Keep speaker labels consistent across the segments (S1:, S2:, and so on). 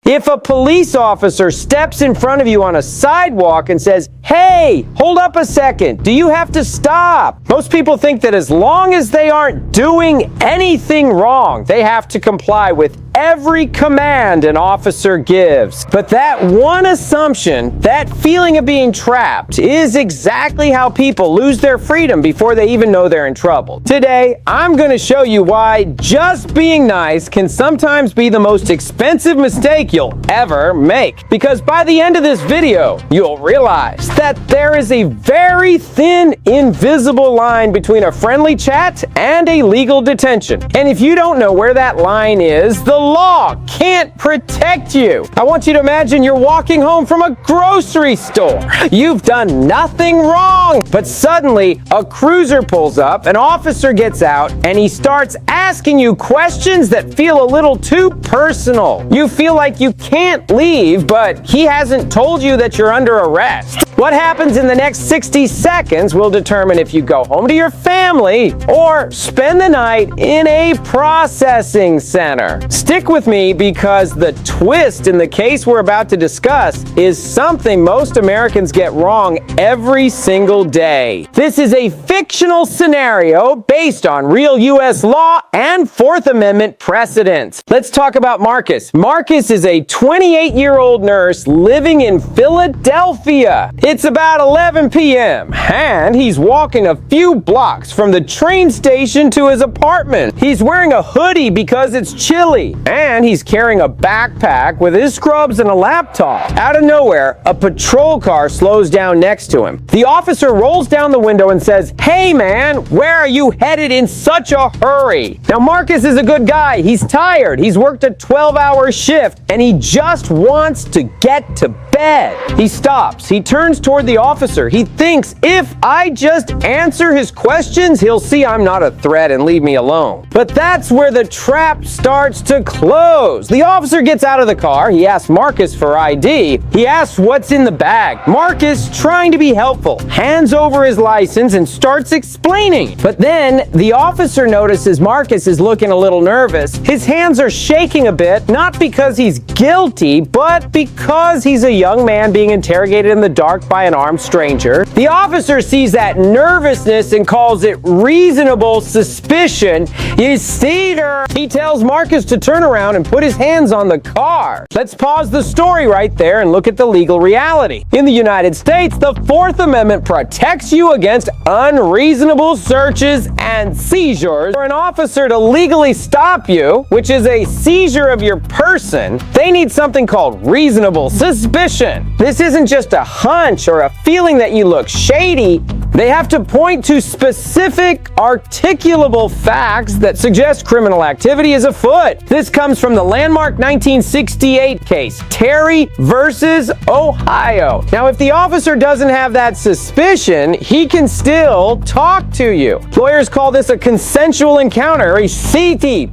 S1: If a police officer steps in front of you on a sidewalk and says, "Hey, hold up a second, do you have to stop?" Most people think that as long as they aren't doing anything wrong, they have to comply with every command an officer gives. But that one assumption, that feeling of being trapped, is exactly how people lose their freedom before they even know they're in trouble. Today, I'm going to show you why just being nice can sometimes be the most expensive mistake you'll ever make. Because by the end of this video, you'll realize that there is a very thin, invisible line between a friendly chat and a legal detention. And if you don't know where that line is, the law can't protect you. I want you to imagine you're walking home from a grocery store. You've done nothing wrong, but suddenly a cruiser pulls up, an officer gets out, and he starts asking you questions that feel a little too personal. You feel like you can't leave, but he hasn't told you that you're under arrest. What happens in the next 60 seconds will determine if you go home to your family or spend the night in a processing center. Stick with me because the twist in the case we're about to discuss is something most Americans get wrong every single day. This is a fictional scenario based on real U.S. law and Fourth Amendment precedents. Let's talk about Marcus. Marcus is a 28-year-old nurse living in Philadelphia. It's about 11 p.m. and he's walking a few blocks from the train station to his apartment. He's wearing a hoodie because it's chilly, and he's carrying a backpack with his scrubs and a laptop. Out of nowhere, a patrol car slows down next to him. The officer rolls down the window and says, "Hey man, where are you headed in such a hurry?" Now Marcus is a good guy. He's tired. He's worked a 12-hour shift, and he just wants to get to bed. He stops. He turns toward the officer. He thinks, if I just answer his questions, he'll see I'm not a threat and leave me alone. But that's where the trap starts to close. The officer gets out of the car. He asks Marcus for ID. He asks what's in the bag. Marcus, trying to be helpful, hands over his license and starts explaining. But then the officer notices Marcus is looking a little nervous. His hands are shaking a bit, not because he's guilty, but because he's a young man being interrogated in the dark by an armed stranger. The officer sees that nervousness and calls it reasonable suspicion. You see her. He tells Marcus to turn around and put his hands on the car. Let's pause the story right there and look at the legal reality. In the United States, the Fourth Amendment protects you against unreasonable searches and seizures. For an officer to legally stop you, which is a seizure of your person, they need something called reasonable suspicion. This isn't just a hunch or a feeling that you look shady. They have to point to specific, articulable facts that suggest criminal activity is afoot. This comes from the landmark 1968 case, Terry versus Ohio. Now, if the officer doesn't have that suspicion, he can still talk to you. Lawyers call this a consensual encounter, a CT.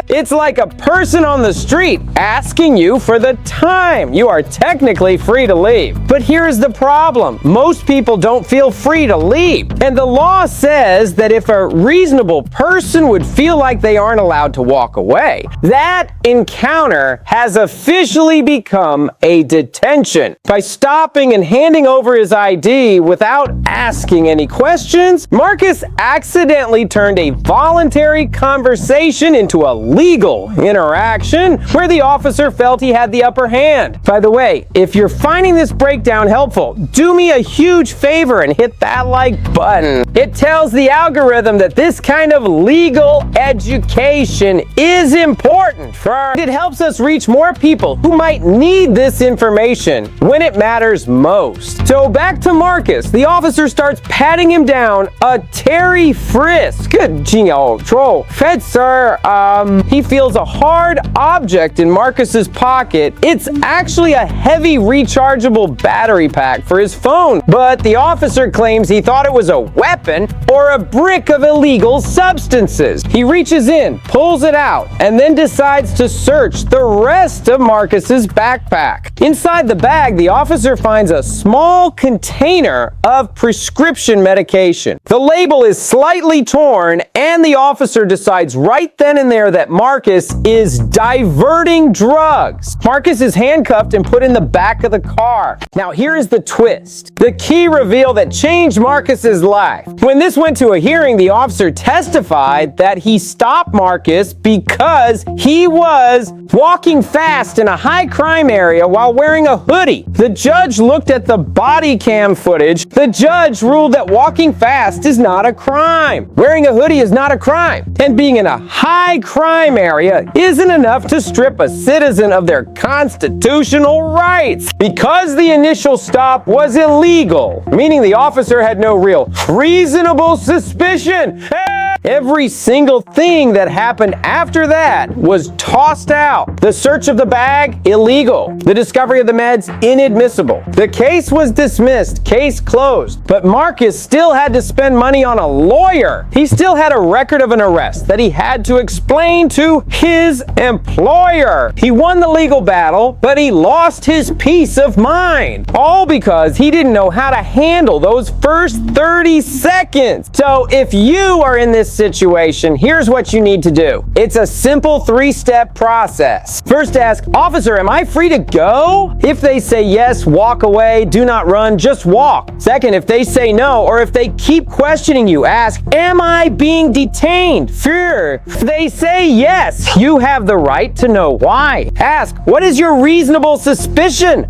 S1: It's like a person on the street asking you for the time. You are technically free to leave. But here's the problem. Most people don't feel free to leave. And the law says that if a reasonable person would feel like they aren't allowed to walk away, that encounter has officially become a detention. By stopping and handing over his ID without asking any questions, Marcus accidentally turned a voluntary conversation into a legal interaction where the officer felt he had the upper hand. By the way, if you're finding this breakdown helpful, do me a huge favor and hit that like button. It tells the algorithm that this kind of legal education is important. It helps us reach more people who might need this information when it matters most. So back to Marcus. The officer starts patting him down. A Terry frisk. Fed, sir. He feels a hard object in Marcus's pocket. It's actually a heavy rechargeable battery pack for his phone, but the officer claims he thought it was a weapon or a brick of illegal substances. He reaches in, pulls it out, and then decides to search the rest of Marcus's backpack. Inside the bag, the officer finds a small container of prescription medication. The label is slightly torn, and the officer decides right then and there that Marcus is diverting drugs. Marcus is handcuffed and put in the back of the car. Now here is the twist. The key reveal that changed Marcus's life. When this went to a hearing, the officer testified that he stopped Marcus because he was walking fast in a high crime area while wearing a hoodie. The judge looked at the body cam footage. The judge ruled that walking fast is not a crime. Wearing a hoodie is not a crime. And being in a high crime area isn't enough to strip a citizen of their constitutional rights. Because the initial stop was illegal, meaning the officer had no real reasonable suspicion. Every single thing that happened after that was tossed out. The search of the bag, illegal. The discovery of the meds, inadmissible. The case was dismissed, case closed. But Marcus still had to spend money on a lawyer. He still had a record of an arrest that he had to explain to his employer. He won the legal battle, but he lost his peace of mind. All because he didn't know how to handle those first 30 seconds. So if you are in this situation, here's what you need to do. It's a simple 3-step process. First, ask, officer, am I free to go? If they say yes, walk away, do not run, just walk. Second, if they say no, or if they keep questioning you, ask, am I being detained? Fear. If they say yes, you have the right to know why. Ask, what is your reasonable suspicion?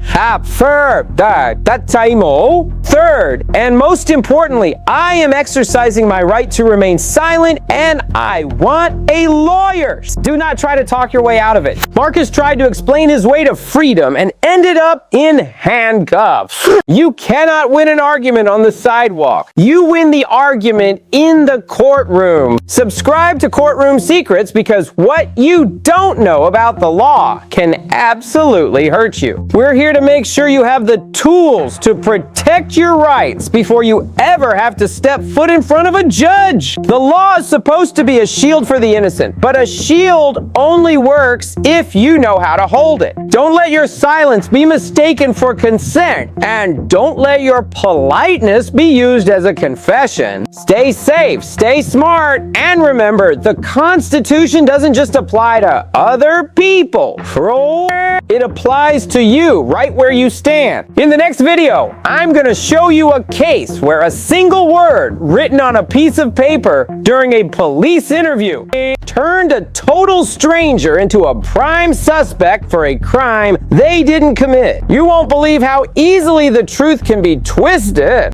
S1: Third, and most importantly, I am exercising my right to remain silent, and I want a lawyer. Do not try to talk your way out of it. Marcus tried to explain his way to freedom and ended up in handcuffs. You cannot win an argument on the sidewalk. You win the argument in the courtroom. Subscribe to Courtroom Secrets, because what you don't know about the law can absolutely hurt you. We're here to make sure you have the tools to protect your rights before you ever have to step foot in front of a judge. The law is supposed to be a shield for the innocent, but a shield only works if you know how to hold it. Don't let your silence be mistaken for consent, and don't let your politeness be used as a confession. Stay safe, stay smart, and remember, the Constitution doesn't just apply to other people. It applies to you right where you stand. In the next video, I'm going to show you a case where a single word written on a piece of paper during a police interview turned a total stranger into a prime suspect for a crime they didn't commit. You won't believe how easily the truth can be twisted.